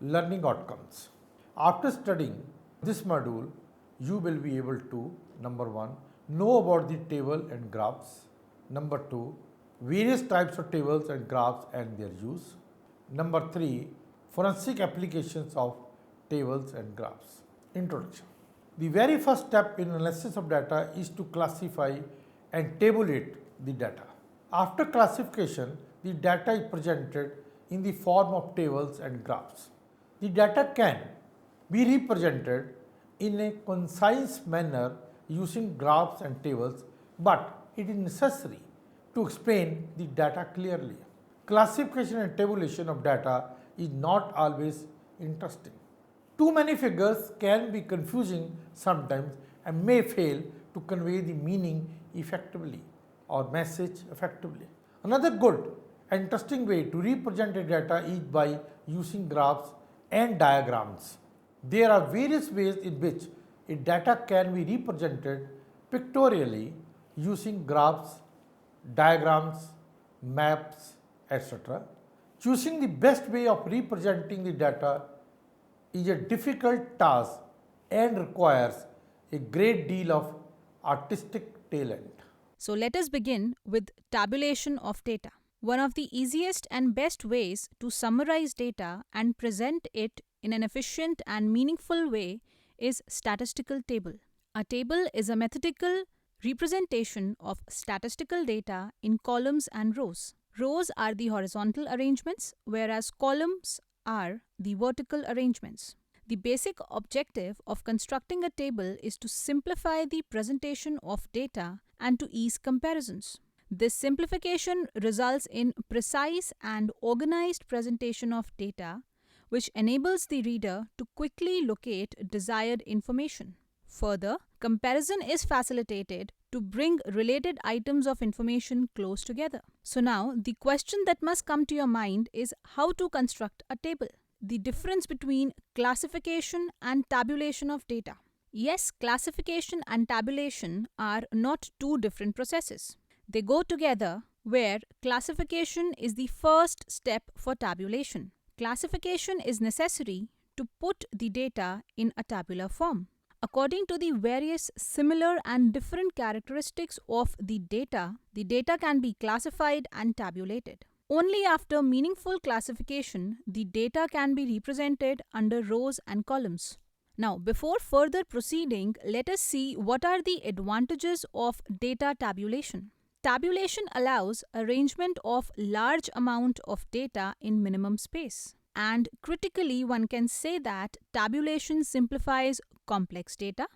learning outcomes. After studying this module, you will be able to number 1, know about the table and graphs. Number 2, various types of tables and graphs and their use. Number 3, forensic applications of tables and graphs. Introduction. The very first step in analysis of data is to classify and tabulate the data. After classification, the data is presented in the form of tables and graphs. The data can be represented in a concise manner using graphs and tables, but it is necessary to explain the data clearly. Classification and tabulation of data is not always interesting. Too many figures can be confusing sometimes and may fail to convey the meaning effectively or message effectively. Another good and interesting way to represent a data is by using graphs and diagrams. There are various ways in which a data can be represented pictorially using graphs, diagrams, maps, etc. Choosing the best way of representing the data is a difficult task and requires a great deal of artistic talent. So let us begin with tabulation of data. One of the easiest and best ways to summarize data and present it in an efficient and meaningful way is statistical table. A table is a mathematical representation of statistical data in columns and rows. Rows are the horizontal arrangements, whereas columns are the vertical arrangements. The basic objective of constructing a table is to simplify the presentation of data and to ease comparisons. This simplification results in precise and organized presentation of data, which enables the reader to quickly locate desired information. Further, comparison is facilitated to bring related items of information close together. So now, the question that must come to your mind is how to construct a table. The difference between classification and tabulation of data. Yes, classification and tabulation are not two different processes. They go together, where classification is the first step for tabulation. Classification is necessary to put the data in a tabular form. According to the various similar and different characteristics of the data can be classified and tabulated. Only after meaningful classification, the data can be represented under rows and columns. Now, before further proceeding, let us see what are the advantages of data tabulation. Tabulation allows arrangement of large amount of data in minimum space. And critically, one can say that tabulation simplifies complex data,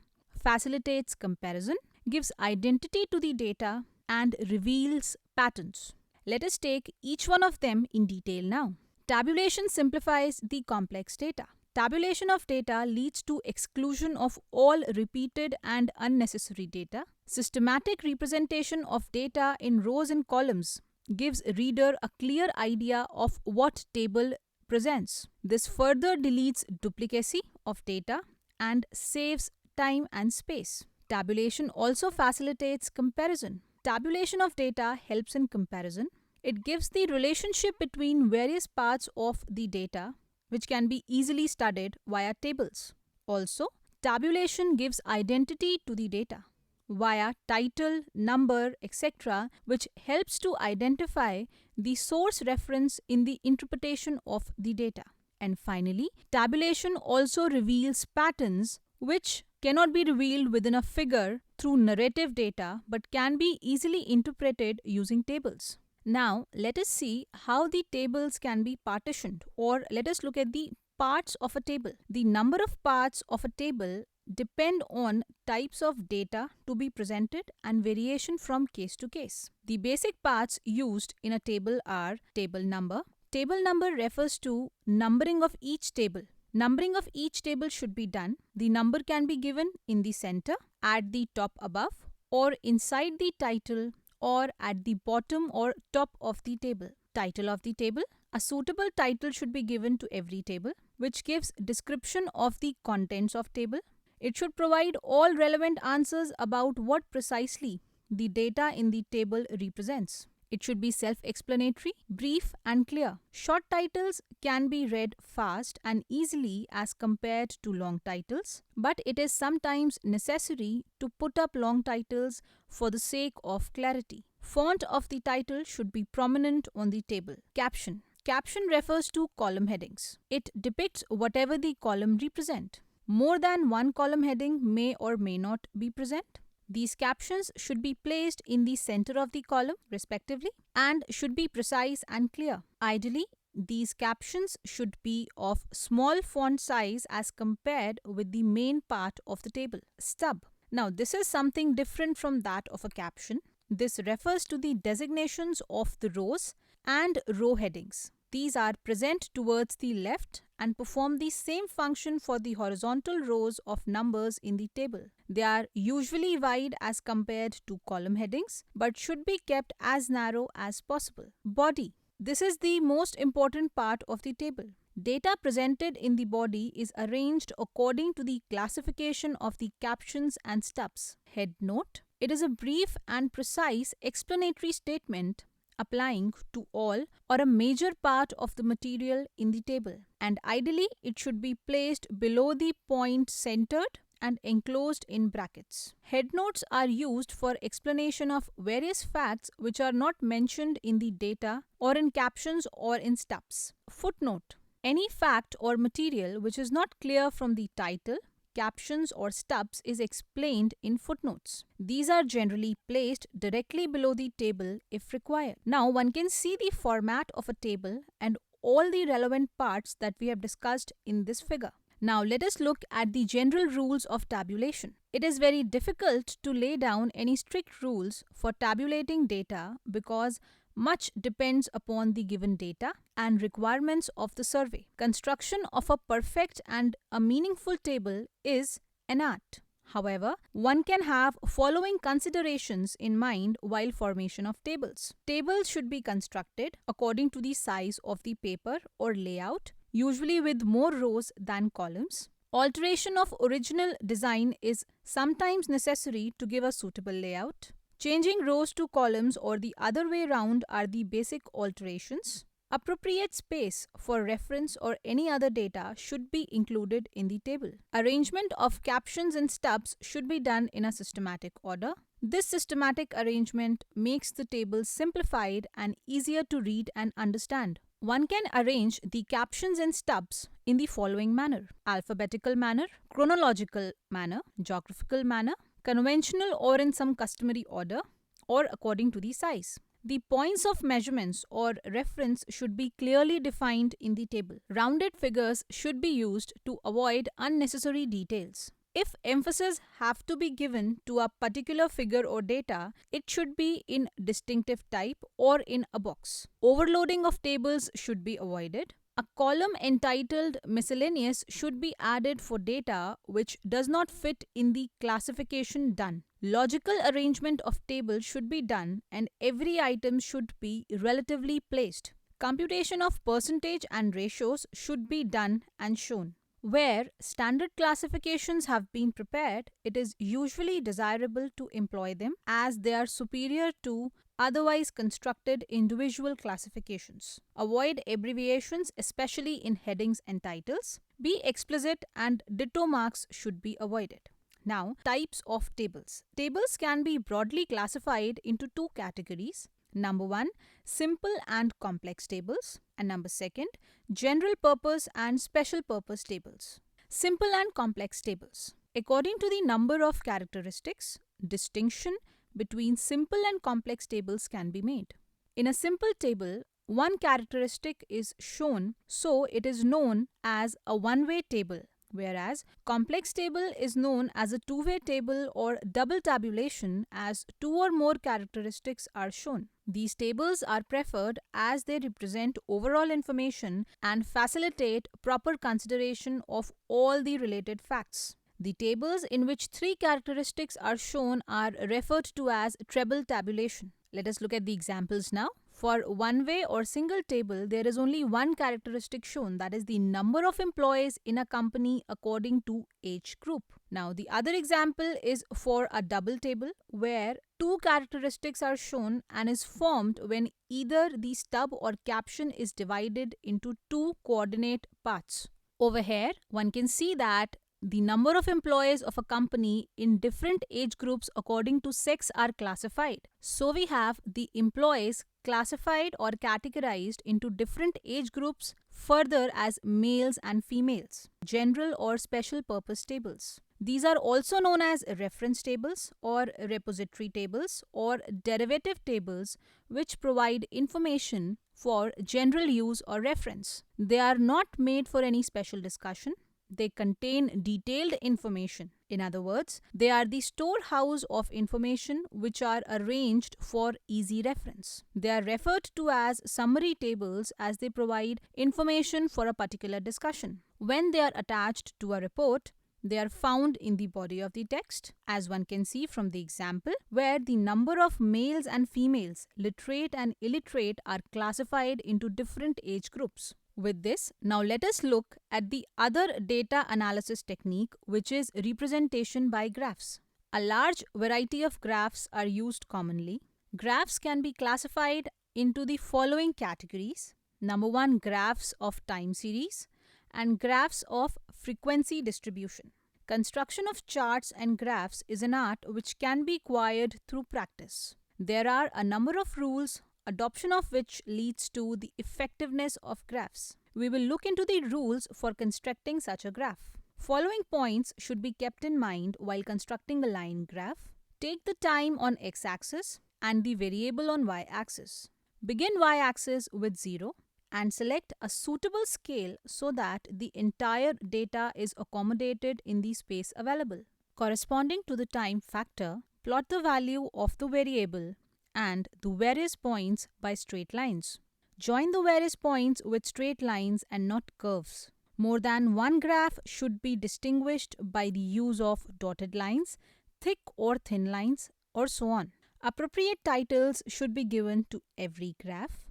facilitates comparison, gives identity to the data, and reveals patterns. Let us take each one of them in detail now. Tabulation simplifies the complex data. Tabulation of data leads to exclusion of all repeated and unnecessary data. Systematic representation of data in rows and columns gives reader a clear idea of what table presents. This further deletes duplicacy of data and saves time and space. Tabulation also facilitates comparison. Tabulation of data helps in comparison. It gives the relationship between various parts of the data, which can be easily studied via tables. Also, tabulation gives identity to the data via title, number, etc., which helps to identify the source reference in the interpretation of the data. And finally, tabulation also reveals patterns which cannot be revealed within a figure through narrative data but can be easily interpreted using tables. Now, let us see how the tables can be partitioned, or let us look at the parts of a table. The number of parts of a table depend on types of data to be presented and variation from case to case. The basic parts used in a table are table number. Table number refers to numbering of each table. Numbering of each table should be done. The number can be given in the center, at the top above, or inside the title, or at the bottom or top of the table. Title of the table. A suitable title should be given to every table, which gives description of the contents of table. It should provide all relevant answers about what precisely the data in the table represents. It should be self-explanatory, brief and clear. Short titles can be read fast and easily as compared to long titles, but it is sometimes necessary to put up long titles for the sake of clarity. Font of the title should be prominent on the table. Caption. Caption refers to column headings. It depicts whatever the column represents. More than one column heading may or may not be present. These captions should be placed in the center of the column, respectively, and should be precise and clear. Ideally, these captions should be of small font size as compared with the main part of the table. Stub. Now, this is something different from that of a caption. This refers to the designations of the rows and row headings. These are present towards the left and perform the same function for the horizontal rows of numbers in the table. They are usually wide as compared to column headings, but should be kept as narrow as possible. Body. This is the most important part of the table. Data presented in the body is arranged according to the classification of the captions and stubs. Head note. It is a brief and precise explanatory statement applying to all or a major part of the material in the table, and ideally it should be placed below the point centered and enclosed in brackets. Headnotes are used for explanation of various facts which are not mentioned in the data or in captions or in stubs. Footnote. Any fact or material which is not clear from the title, captions or stubs is explained in footnotes. These are generally placed directly below the table if required. Now one can see the format of a table and all the relevant parts that we have discussed in this figure. Now let us look at the general rules of tabulation. It is very difficult to lay down any strict rules for tabulating data because much depends upon the given data and requirements of the survey. Construction of a perfect and a meaningful table is an art. However, one can have following considerations in mind while formation of tables. Tables should be constructed according to the size of the paper or layout, usually with more rows than columns. Alteration of original design is sometimes necessary to give a suitable layout. Changing rows to columns or the other way round are the basic alterations. Appropriate space for reference or any other data should be included in the table. Arrangement of captions and stubs should be done in a systematic order. This systematic arrangement makes the table simplified and easier to read and understand. One can arrange the captions and stubs in the following manner: alphabetical manner, chronological manner, geographical manner, conventional or in some customary order, or according to the size. The points of measurements or reference should be clearly defined in the table. Rounded figures should be used to avoid unnecessary details. If emphasis have to be given to a particular figure or data, it should be in distinctive type or in a box. Overloading of tables should be avoided. A column entitled miscellaneous should be added for data which does not fit in the classification done. Logical arrangement of tables should be done and every item should be relatively placed. Computation of percentage and ratios should be done and shown. Where standard classifications have been prepared, it is usually desirable to employ them as they are superior to otherwise constructed individual classifications. Avoid abbreviations, especially in headings and titles. Be explicit and ditto marks should be avoided. Now, types of tables. Tables can be broadly classified into two categories. Number 1, simple and complex tables, and number 2, general purpose and special purpose tables. Simple and complex tables. According to the number of characteristics, distinction between simple and complex tables can be made. In a simple table, one characteristic is shown, so it is known as a one-way table, whereas complex table is known as a two-way table or double tabulation as two or more characteristics are shown. These tables are preferred as they represent overall information and facilitate proper consideration of all the related facts. The tables in which three characteristics are shown are referred to as treble tabulation. Let us look at the examples now. For one-way or single table, there is only one characteristic shown, that is the number of employees in a company according to age group. Now, the other example is for a double table where two characteristics are shown and is formed when either the stub or caption is divided into two coordinate parts. Over here, one can see that the number of employees of a company in different age groups according to sex are classified. So we have the employees classified or categorized into different age groups further as males and females, general or special purpose tables. These are also known as reference tables or repository tables or derivative tables, which provide information for general use or reference. They are not made for any special discussion. They contain detailed information. In other words, they are the storehouse of information which are arranged for easy reference. They are referred to as summary tables as they provide information for a particular discussion. When they are attached to a report, they are found in the body of the text, as one can see from the example, where the number of males and females, literate and illiterate, are classified into different age groups. With this, now let us look at the other data analysis technique, which is representation by graphs. A large variety of graphs are used commonly. Graphs can be classified into the following categories. Number one, graphs of time series and graphs of frequency distribution. Construction of charts and graphs is an art which can be acquired through practice. There are a number of rules, adoption of which leads to the effectiveness of graphs. We will look into the rules for constructing such a graph. Following points should be kept in mind while constructing a line graph. Take the time on x-axis and the variable on y-axis. Begin y-axis with 0 and select a suitable scale so that the entire data is accommodated in the space available. Corresponding to the time factor, plot the value of the variable and the various points by straight lines. Join the various points with straight lines and not curves. More than one graph should be distinguished by the use of dotted lines, thick or thin lines, or so on. Appropriate titles should be given to every graph,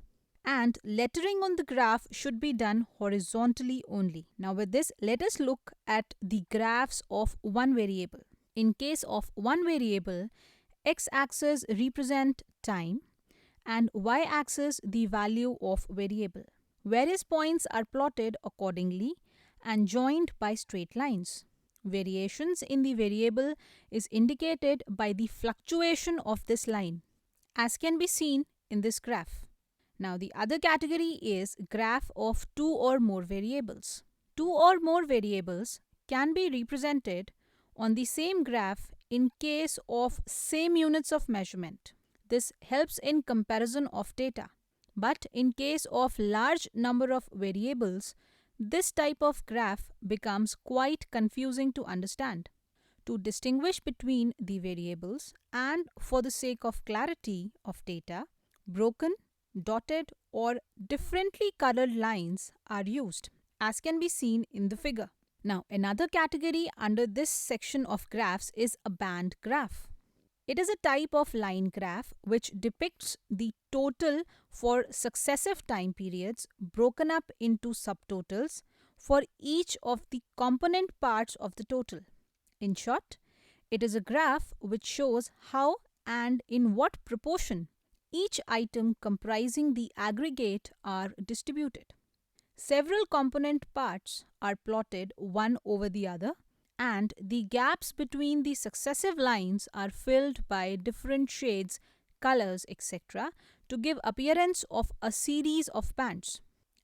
and lettering on the graph should be done horizontally only. Now with this, let us look at the graphs of one variable. In case of one variable, x-axis represent time and y-axis the value of variable. Various points are plotted accordingly and joined by straight lines. Variations in the variable is indicated by the fluctuation of this line, as can be seen in this graph. Now the other category is graph of two or more variables. Two or more variables can be represented on the same graph in case of same units of measurement. This helps in comparison of data. But in case of large number of variables, this type of graph becomes quite confusing to understand. To distinguish between the variables and for the sake of clarity of data, broken, dotted or differently colored lines are used, as can be seen in the figure. Now, another category under this section of graphs is a band graph. It is a type of line graph which depicts the total for successive time periods broken up into subtotals for each of the component parts of the total. In short, it is a graph which shows how and in what proportion each item comprising the aggregate are distributed. Several component parts are plotted one over the other, and the gaps between the successive lines are filled by different shades, colors, etc. to give appearance of a series of bands,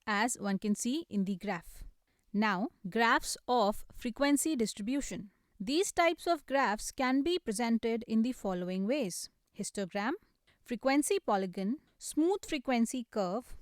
as one can see in the graph. Now, graphs of frequency distribution. These types of graphs can be presented in the following ways: histogram, frequency polygon, smooth frequency curve,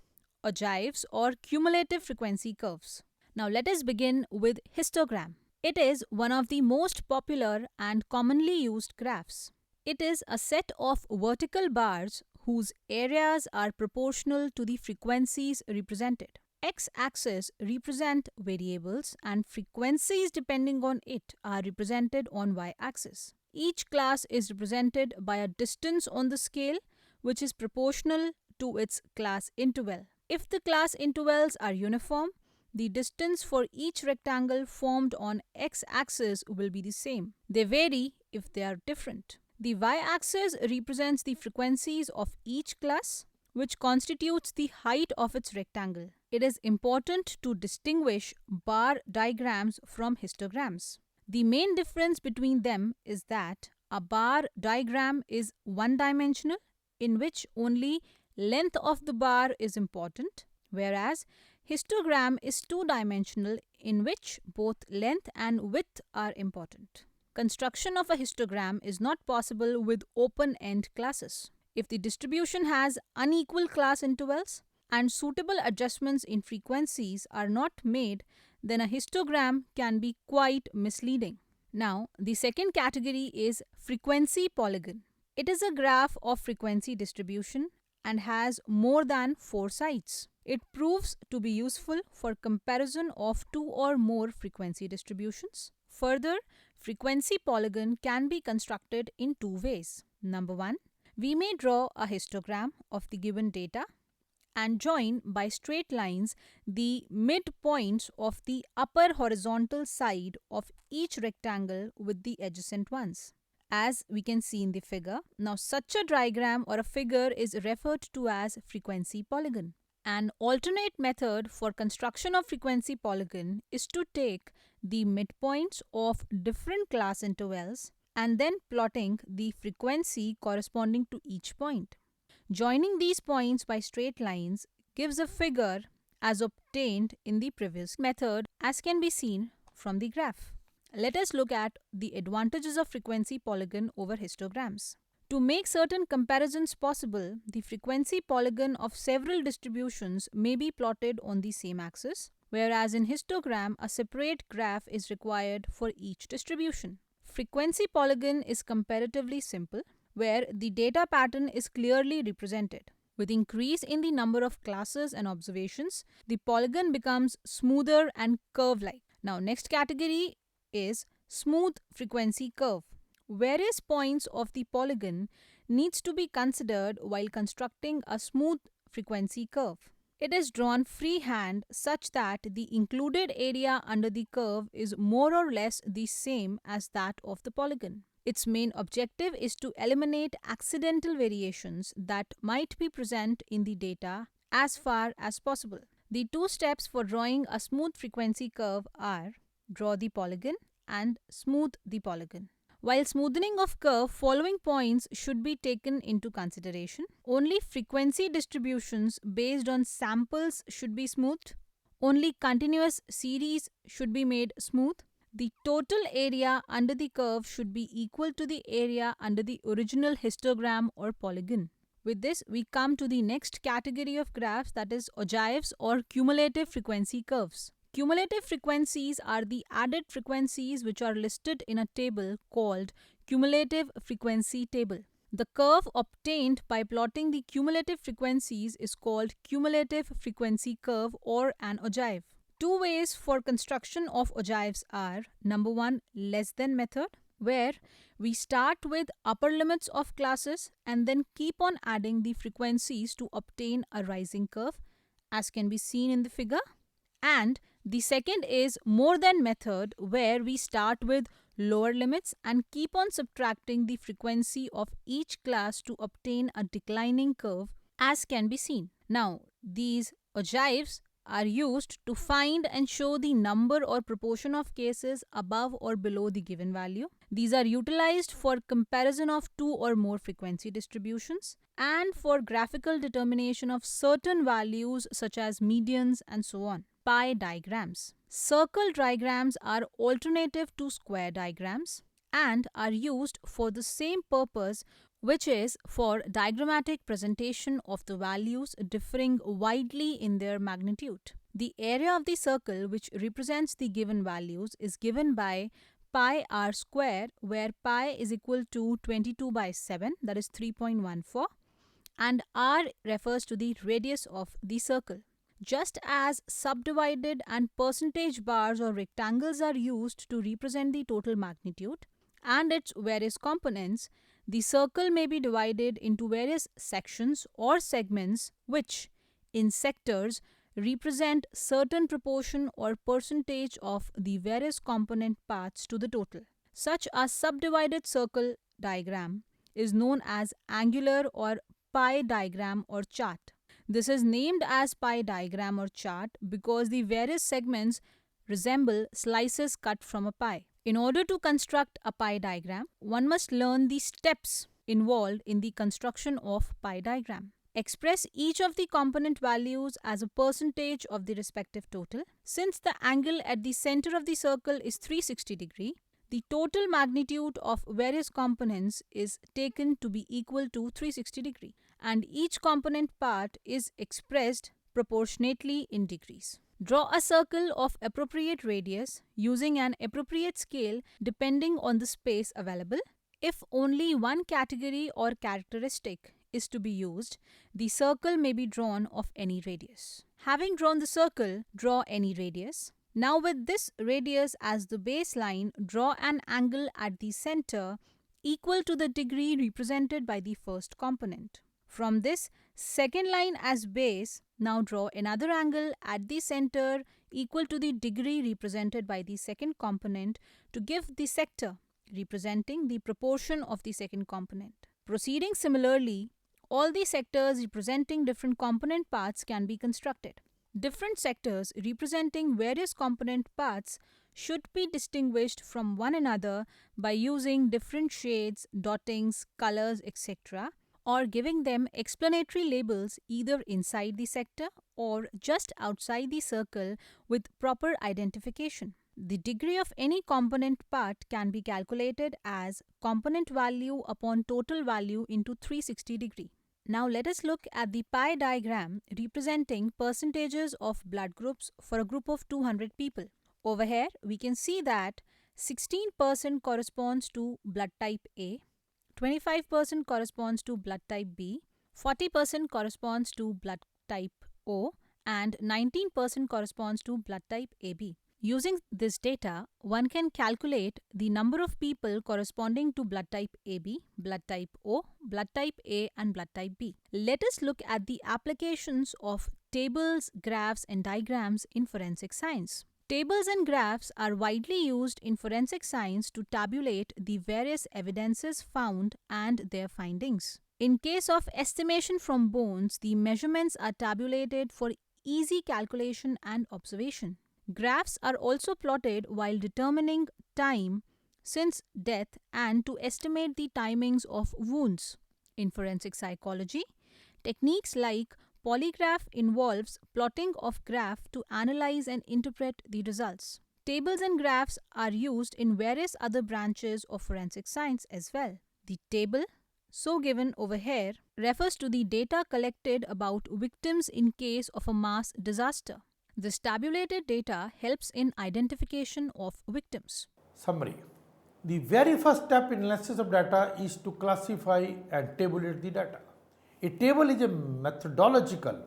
ogives or cumulative frequency curves. Now let us begin with histogram. It is one of the most popular and commonly used graphs. It is a set of vertical bars whose areas are proportional to the frequencies represented. X-axis represent variables and frequencies depending on it are represented on y-axis. Each class is represented by a distance on the scale which is proportional to its class interval. If the class intervals are uniform, the distance for each rectangle formed on x-axis will be the same. They vary if they are different. The y-axis represents the frequencies of each class, which constitutes the height of its rectangle. It is important to distinguish bar diagrams from histograms. The main difference between them is that a bar diagram is one-dimensional, in which only length of the bar is important, whereas histogram is two-dimensional, in which both length and width are important. Construction of a histogram is not possible with open-end classes. If the distribution has unequal class intervals and suitable adjustments in frequencies are not made, then a histogram can be quite misleading. Now, the second category is frequency polygon. It is a graph of frequency distribution and has more than 4 sides. It proves to be useful for comparison of two or more frequency distributions. Further, frequency polygon can be constructed in two ways. Number one, we may draw a histogram of the given data and join by straight lines the midpoints of the upper horizontal side of each rectangle with the adjacent ones, as we can see in the figure. Now, such a diagram or a figure is referred to as frequency polygon. An alternate method for construction of frequency polygon is to take the midpoints of different class intervals and then plotting the frequency corresponding to each point. Joining these points by straight lines gives a figure as obtained in the previous method, as can be seen from the graph. Let us look at the advantages of frequency polygon over histograms. To make certain comparisons possible, the frequency polygon of several distributions may be plotted on the same axis, whereas in histogram, a separate graph is required for each distribution. Frequency polygon is comparatively simple, where the data pattern is clearly represented. With increase in the number of classes and observations, the polygon becomes smoother and curve-like. Now, next category is smooth frequency curve. Various points of the polygon needs to be considered while constructing a smooth frequency curve. It is drawn freehand such that the included area under the curve is more or less the same as that of the polygon. Its main objective is to eliminate accidental variations that might be present in the data as far as possible. The two steps for drawing a smooth frequency curve are draw the polygon and smooth the polygon. While smoothing of curve, following points should be taken into consideration. Only frequency distributions based on samples should be smoothed. Only continuous series should be made smooth. The total area under the curve should be equal to the area under the original histogram or polygon. With this, we come to the next category of graphs, that is ogives or cumulative frequency curves. Cumulative frequencies are the added frequencies which are listed in a table called cumulative frequency table. The curve obtained by plotting the cumulative frequencies is called cumulative frequency curve or an ogive. Two ways for construction of ogives are: number one, less than method, where we start with upper limits of classes and then keep on adding the frequencies to obtain a rising curve, as can be seen in the figure. And the second is more than method, where we start with lower limits and keep on subtracting the frequency of each class to obtain a declining curve, as can be seen. Now, these ogives are used to find and show the number or proportion of cases above or below the given value. These are utilized for comparison of two or more frequency distributions and for graphical determination of certain values such as medians and so on. Pie diagrams. Circle diagrams are alternative to square diagrams and are used for the same purpose, which is for diagrammatic presentation of the values differing widely in their magnitude. The area of the circle which represents the given values is given by pi r square, where pi is equal to 22 by 7, that is 3.14, and r refers to the radius of the circle. Just as subdivided and percentage bars or rectangles are used to represent the total magnitude and its various components, the circle may be divided into various sections or segments which, in sectors, represent certain proportion or percentage of the various component parts to the total. Such a subdivided circle diagram is known as angular or pie diagram or chart. This is named as pie diagram or chart because the various segments resemble slices cut from a pie. In order to construct a pie diagram, one must learn the steps involved in the construction of pie diagram. Express each of the component values as a percentage of the respective total. Since the angle at the center of the circle is 360 degree, the total magnitude of various components is taken to be equal to 360 degree, and each component part is expressed proportionately in degrees. Draw a circle of appropriate radius using an appropriate scale depending on the space available. If only one category or characteristic is to be used, the circle may be drawn of any radius. Having drawn the circle, draw any radius. Now with this radius as the baseline, draw an angle at the center equal to the degree represented by the first component. From this second line as base, now draw another angle at the center equal to the degree represented by the second component to give the sector representing the proportion of the second component. Proceeding similarly, all the sectors representing different component parts can be constructed. Different sectors representing various component parts should be distinguished from one another by using different shades, dottings, colors, etc., or giving them explanatory labels either inside the sector or just outside the circle with proper identification. The degree of any component part can be calculated as component value upon total value into 360 degree. Now let us look at the pie diagram representing percentages of blood groups for a group of 200 people. Over here, we can see that 16% corresponds to blood type A, 25% corresponds to blood type B, 40% corresponds to blood type O, and 19% corresponds to blood type AB. Using this data, one can calculate the number of people corresponding to blood type AB, blood type O, blood type A, and blood type B. Let us look at the applications of tables, graphs, and diagrams in forensic science. Tables and graphs are widely used in forensic science to tabulate the various evidences found and their findings. In case of estimation from bones, the measurements are tabulated for easy calculation and observation. Graphs are also plotted while determining time since death and to estimate the timings of wounds. In forensic psychology, techniques like polygraph involves plotting of graph to analyze and interpret the results. Tables and graphs are used in various other branches of forensic science as well. The table, so given over here, refers to the data collected about victims in case of a mass disaster. This tabulated data helps in identification of victims. Summary. The very first step in analysis of data is to classify and tabulate the data. A table is a methodological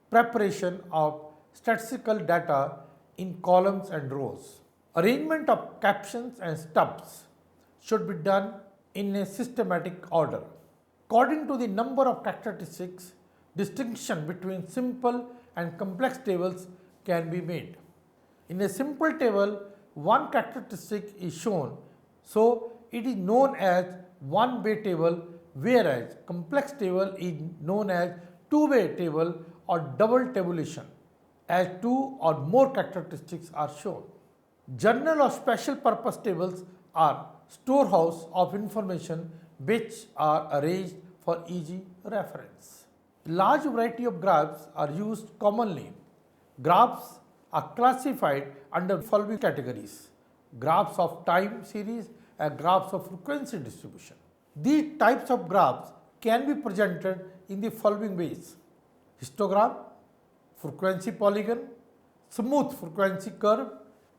preparation of statistical data in columns and rows. Arrangement of captions and stubs should be done in a systematic order. According to the number of characteristics, distinction between simple and complex tables can be made. In a simple table, one characteristic is shown, so it is known as one-way table, whereas complex table is known as two-way table or double tabulation, as two or more characteristics are shown. General or special purpose tables are storehouse of information which are arranged for easy reference. Large variety of graphs are used commonly. Graphs are classified under following categories: graphs of time series and graphs of frequency distribution. These types of graphs can be presented in the following ways: histogram, frequency polygon, smooth frequency curve,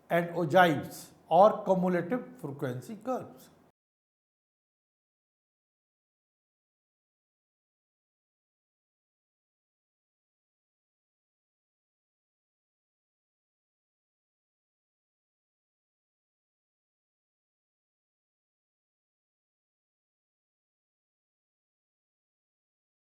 and ogives or cumulative frequency curves.